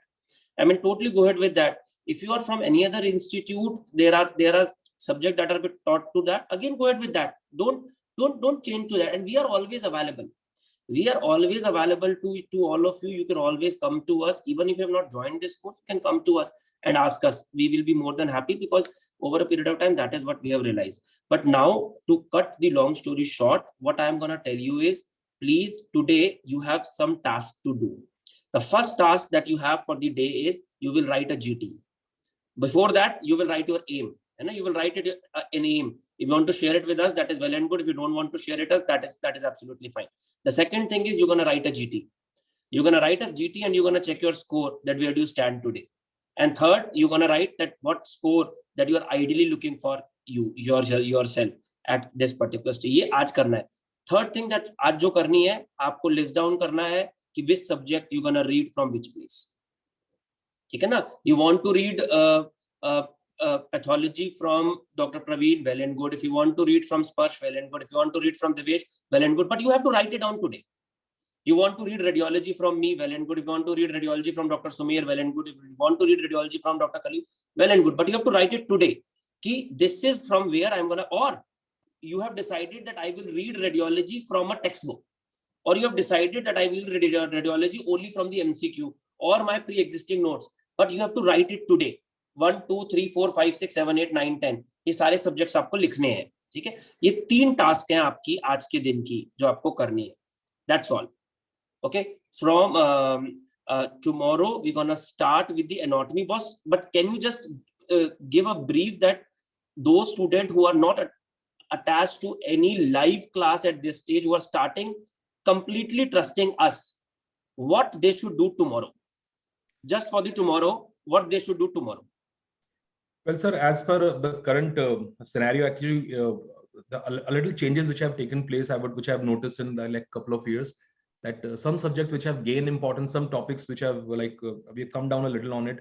I mean, totally go ahead with that. If you are from any other institute, there are subjects that are taught to that. Again, go ahead with that. Don't change to that. And we are always available. We are always available to all of you. You can always come to us. Even if you have not joined this course, you can come to us and ask us. We will be more than happy, because over a period of time, that is what we have realized. But now, to cut the long story short, what I am going to tell you is, please, today you have some task to do. The first task that you have for the day is you will write a GT. Before that, you will write your aim. And you will write it an aim. If you want to share it with us, that is well and good. If you don't want to share it us, that is absolutely fine. The second thing is you're going to write a GT. You're going to write a GT and you're going to check your score that where do you stand today. And third, you're going to write that what score that you are ideally looking for yourself at this particular stage. ये आज करना है. Third thing that आज जो करनी है, आपको list down करना है कि which subject you're going to read from which place. ठीक है ना? You want to read pathology from Dr. Praveen, well and good. If you want to read from Sparsh, well and good. If you want to read from Devesh, well and good. But you have to write it down today. You want to read radiology from me, well and good. If you want to read radiology from Dr. Sumer, well and good. If you want to read radiology from Dr. Khalil, well and good. But you have to write it today. Ki this is from where I'm gonna, or you have decided that I will read radiology from a textbook, or you have decided that I will read radiology only from the MCQ or my pre-existing notes. But you have to write it today. 1, 2, 3, 4, 5, 6, 7, 8, 9, 10 ये सारे subjects आपको लिखने हैं. ठीक है, ये 3 task हैं आपकी आज के दिन की जो आपको करनी है. That's all. Okay, from tomorrow we're gonna start with the anatomy, boss. But can you just give a brief that those students who are not attached to any live class at this stage, who are starting completely trusting us, what they should do tomorrow? Just for the tomorrow, what they should do tomorrow? Well, sir, as per the current scenario, actually, a little changes which have taken place, which I have noticed in the couple of years, that some subjects which have gained importance, some topics which have we've come down a little on it.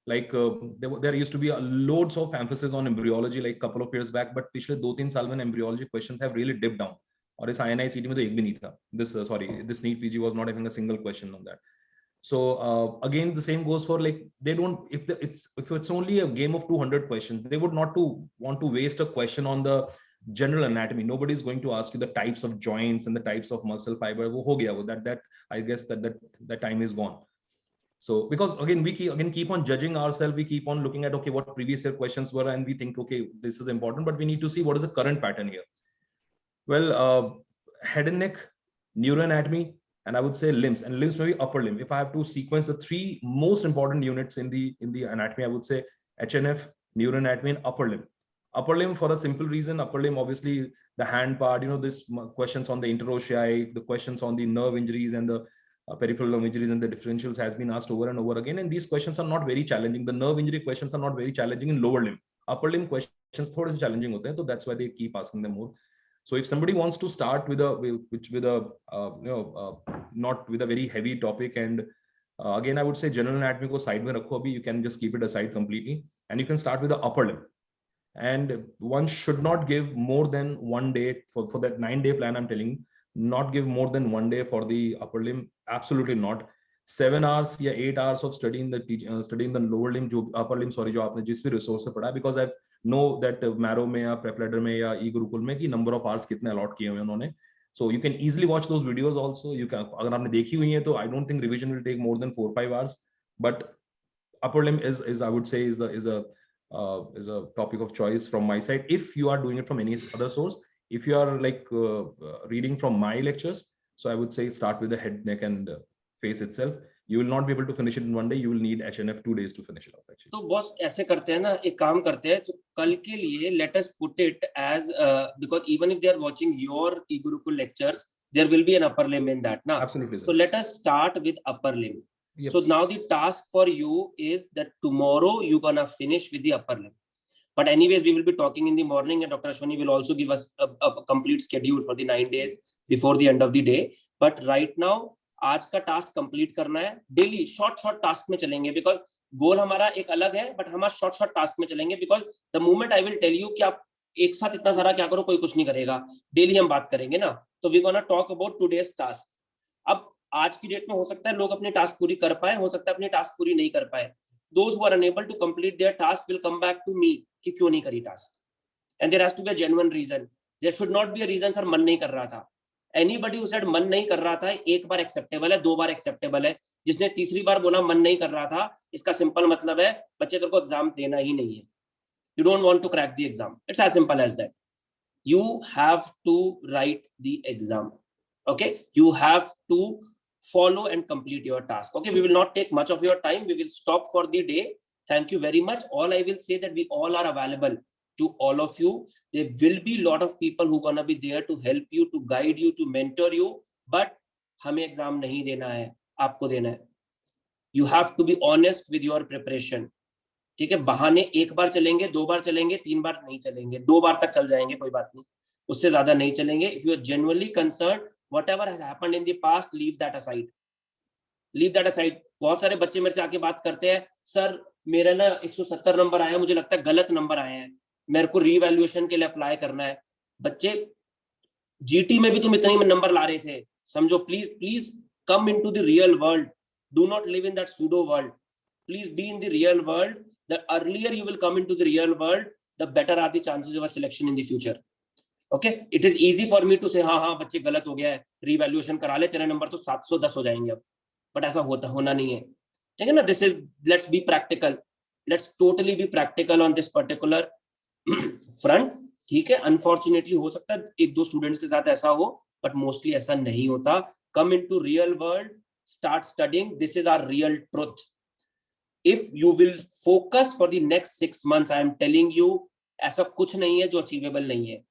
There used to be loads of emphasis on embryology like couple of years back, but पिछले 2-3 साल में embryology questions have really dipped down. और इस INI CT में तो एक भी नहीं था. This NEET PG was not having a single question on that. So again, the same goes for like, they don't, if it's only a game of 200 questions, they would not want to waste a question on the general anatomy. Nobody is going to ask you the types of joints and the types of muscle fiber. Wo ho gaya wo, that I guess that time is gone. So because again, we keep on judging ourselves, we keep on looking at, okay, what previous year questions were, and we think, okay, this is important, but we need to see what is the current pattern here. Well, head and neck, neuroanatomy, and I would say limbs, and limbs maybe upper limb. If I have to sequence the three most important units in the anatomy, I would say HNF, neuroanatomy, and upper limb. Upper limb for a simple reason. Upper limb, obviously, the hand part. You know, this questions on the interossei, the questions on the nerve injuries and the peripheral nerve injuries and the differentials has been asked over and over again. And these questions are not very challenging. The nerve injury questions are not very challenging in lower limb. Upper limb questions थोड़े से challenging होते हैं, so that's why they keep asking them more. So if somebody wants to start with a not with a very heavy topic, and again, I would say general anatomy को side में रखो अभी, you can just keep it aside completely, and you can start with the upper limb. And one should not give more than 1 day for that 9-day plan. I'm telling you, not give more than 1 day for the upper limb. Absolutely not. 7 hours या 8 hours of studying the lower limb, जो upper limb, sorry, जो आपने जिस भी resource से पढ़ा, because I know that Marrow में या Prep Ladder में या eGurukul में कि number of hours कितने allot किए हुए उन्होंने. So you can easily watch those videos also. You can, अगर आपने देखी हुई है तो I don't think revision will take more than 4-5 hours. But upper limb is I would say is a topic of choice from my side. If you are doing it from any other source, if you are like reading from my lectures, so I would say start with the head, neck, and face itself. You will not be able to finish it in 1 day. You will need HNF 2 days to finish it off. Actually. तो boss ऐसे करते हैं ना, एक काम करते हैं, तो कल के लिए let us put it as because even if they are watching your eGurukul lectures, there will be an upper limb in that, na? Absolutely. Sir. So let us start with upper limb. Yep. So now the task for you is that tomorrow you're gonna finish with the upper limb. But anyways, we will be talking in the morning, and Dr. Ashwani will also give us a complete schedule for the 9 days before the end of the day. But right now, आज का task complete करना है. Daily short task में चलेंगे, because गोल हमारा एक अलग है, बट हम शॉर्ट टास्क में चलेंगे, because the moment I will tell you कि आप एक साथ इतना सारा क्या करो, कोई कुछ नहीं करेगा. डेली हम बात करेंगे ना, तो we gonna talk about today's task. अब आज की डेट में हो सकता है लोग अपनी टास्क पूरी कर पाए, हो सकता है अपनी टास्क पूरी नहीं कर पाए. Those who are unable to complete their task will come back to me कि क्यों नहीं करी task. And there has to be a genuine reason. There should not be a reason sir मन नहीं कर रहा था. Anybody who said मन नहीं कर रहा था, एक बार एक्सेप्टेबल है, 2 बार एक्सेप्टेबल है. जिसने तीसरी बार बोला मन नहीं कर रहा था, इसका सिंपल मतलब है बच्चे तेरे को एग्जाम देना ही नहीं है. You don't want to crack the exam. It's as simple as that. You have to write the exam. Okay, you have to follow and complete your task. Okay, we will not take much of your time. We will stop for the day. Thank you very much. All I will say that we all are available to all of you. There will be a lot of people who gonna be there to help you, to guide you, to mentor you. But हमें exam नहीं देना है, आपको देना है. You have to be honest with your preparation. ठीक है, बहाने एक बार चलेंगे, 2 बार चलेंगे, 3 बार नहीं चलेंगे, 2 बार तक चल जाएंगे, कोई बात नहीं, उससे ज्यादा नहीं चलेंगे. If you are genuinely concerned, whatever has happened in the past, leave that aside. Leave that aside. बहुत सारे बच्चे मेरे से आके बात करते हैं, सर मेरा ना 170 नंबर आया, मुझे लगता है गलत नंबर आए हैं, मेरे को रीवैल्यूएशन के लिए अप्लाई करना है. बच्चे जीटी में भी तुम इतने नंबर ला रहे थे, समझो. Please come into the real world. Do not live in that pseudo world. Please be in the real world. The earlier you will come into the real world, the better are the chances of a selection in the future. Okay, it is easy for me to say हाँ बच्चे गलत हो गया है, revaluation करा ले, तेरे number तो 710 हो जाएंगे अब. बट ऐसा होना नहीं है, ठीक है ना. This is, let's be practical, let's totally be practical on this particular front. ठीक है, अनफॉर्चुनेटली हो सकता है 1-2 स्टूडेंट्स के साथ ऐसा हो, बट मोस्टली ऐसा नहीं होता. Come into real world, start studying. This is our real truth. If you will focus for the next 6 months, I am telling you, ऐसा कुछ नहीं है जो अचीवेबल नहीं है.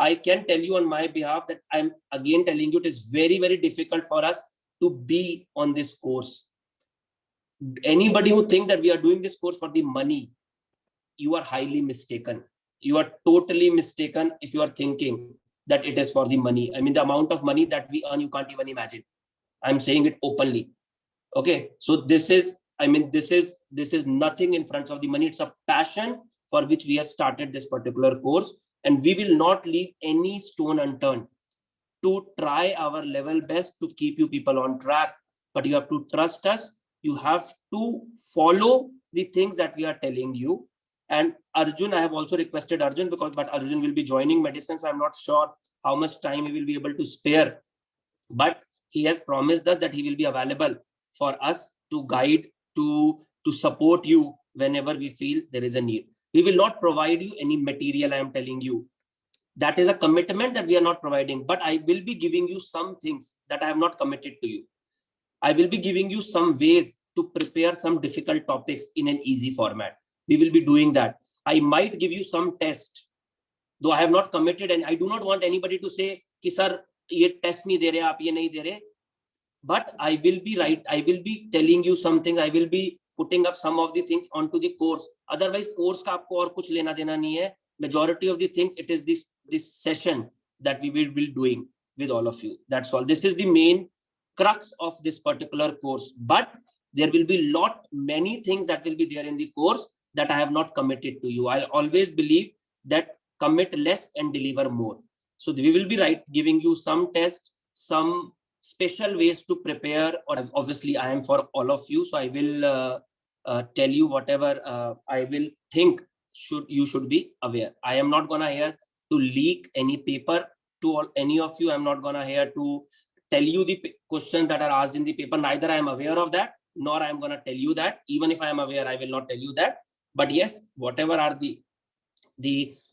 I can tell you on my behalf that I'm again telling you it is very, very difficult for us to be on this course. Anybody who think that we are doing this course for the money, you are highly mistaken. You are totally mistaken if you are thinking that it is for the money. I mean, the amount of money that we earn, you can't even imagine. I'm saying it openly. Okay, so this is nothing in front of the money. It's a passion for which we have started this particular course. And we will not leave any stone unturned to try our level best to keep you people on track. but you have to trust us. You have to follow the things that we are telling you. And Arjun, I have also requested Arjun, but Arjun will be joining medicine, so I'm not sure how much time he will be able to spare. But he has promised us that he will be available for us to guide, to support you whenever we feel there is a need. We will not provide you any material, I am telling you. That is a commitment that we are not providing, but I will be giving you some things that I have not committed to you. I will be giving you some ways to prepare some difficult topics in an easy format. We will be doing that. I might give you some test, though I have not committed, and I do not want anybody to say कि sir ये test नहीं दे रहे, आप ये नहीं दे रहे. But I will be telling you some things. I will be putting up some of the things onto the course. Otherwise course का आपको और कुछ लेना देना नहीं है. Majority of the things, it is this session that we will be doing with all of you. That's all. This is the main crux of this particular course. But there will be many things that will be there in the course that I have not committed to you. I always believe that commit less and deliver more. So we will be giving you some tests, some special ways to prepare, or obviously I am for all of you. So I will tell you whatever I will think you should be aware. I am not gonna here to leak any paper to any of you. I'm not gonna here to tell you the questions that are asked in the paper. Neither I am aware of that, nor I am gonna tell you that. Even if I am aware, I will not tell you that. But yes, whatever are the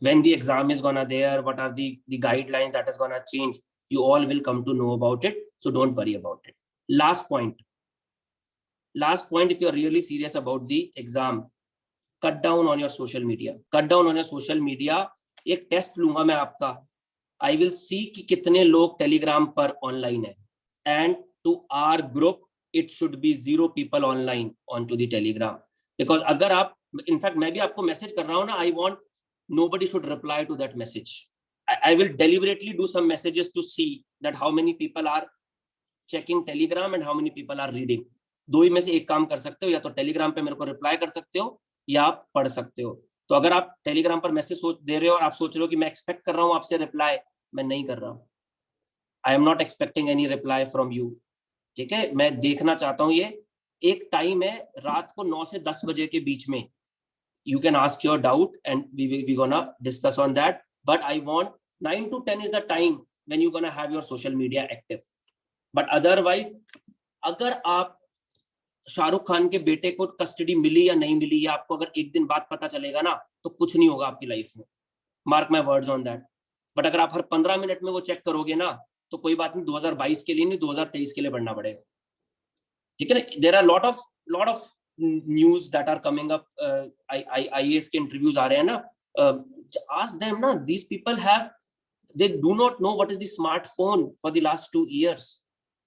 when the exam is gonna there, what are the guidelines that is gonna change, you all will come to know about it. So don't worry about it. Last point, if you're really serious about the exam, cut down on your social media. Cut down on your social media. एक test लूंगा मैं आपका. I will see कि कितने लोग Telegram पर online है. And to our group, it should be 0 people online onto the Telegram. Because अगर आप, in fact मैं भी आपको मैसेज कर रहा हूँ ना, I want nobody should reply to that message. I will deliberately do some messages to see that how many people are checking Telegram and how many people are reading. दो ही में से एक काम कर सकते हो, या तो Telegram पे मेरे को रिप्लाई कर सकते हो या आप पढ़ सकते हो. तो अगर आप Telegram पर मैसेज दे रहे हो और आप सोच रहे हो कि मैं एक्सपेक्ट कर रहा हूँ आपसे रिप्लाई, मैं नहीं कर रहा हूँ. I am not expecting any reply from you. ठीक है, मैं देखना चाहता हूँ. ये एक टाइम है रात को 9 से 10 बजे के बीच में. You can ask your doubt and we gonna discuss on that. But I want 9 to 10 is the time when you gonna have your social media active. But otherwise, अगर आप शाहरुख खान के बेटे को कस्टडी मिली या नहीं मिली, या आपको अगर एक दिन बाद पता चलेगा ना, तो कुछ नहीं होगा आपकी लाइफ में. Mark my words on that. But अगर आप हर 15 मिनट में वो चेक करोगे ना, तो कोई बात नहीं, 2022 के लिए नहीं, 2023 के लिए बढ़ना पड़ेगा. ठीक है ना. There are lot of news that are coming up. IAS के इंटरव्यूज आ रहे हैं ना. आस्क देम ना, these people have, they do not know what is the smartphone for the last 2 years.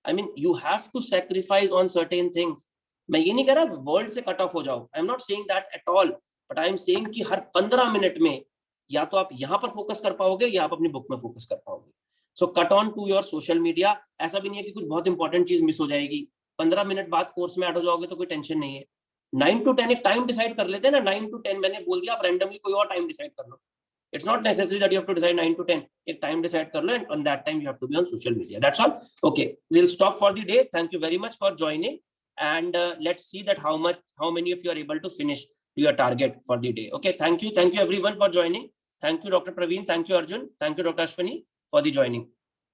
I mean, you have to sacrifice on certain things. मैं ये नहीं कह रहा वर्ल्ड से कट ऑफ हो जाओ. I am not saying that at all, but I am saying कि हर 15 minute में या तो आप यहाँ पर फोकस कर पाओगे या आप अपनी बुक में फोकस कर पाओगे. So cut on to your social media. ऐसा भी नहीं है कि कुछ बहुत इंपॉर्टेंट चीज मिस हो जाएगी. 15 मिनट बाद कोर्स में ऐड हो जाओगे तो कोई टेंशन नहीं है. 9 to 10 एक टाइम डिसाइड कर लेते हैं ना. 9 to 10 मैंने बोल दिया, आप रैंडमली कोई और टाइम डिसाइड कर लो. It's not necessary that you have to decide 9 to 10. एक time decide कर लो, and on that time you have to be on social media. That's all. Okay, we'll stop for the day. Thank you very much for joining, and let's see that how many of you are able to finish your target for the day. Okay, thank you everyone for joining. Thank you, Dr. Praveen. Thank you, Arjun. Thank you, Dr. Ashwani, for the joining.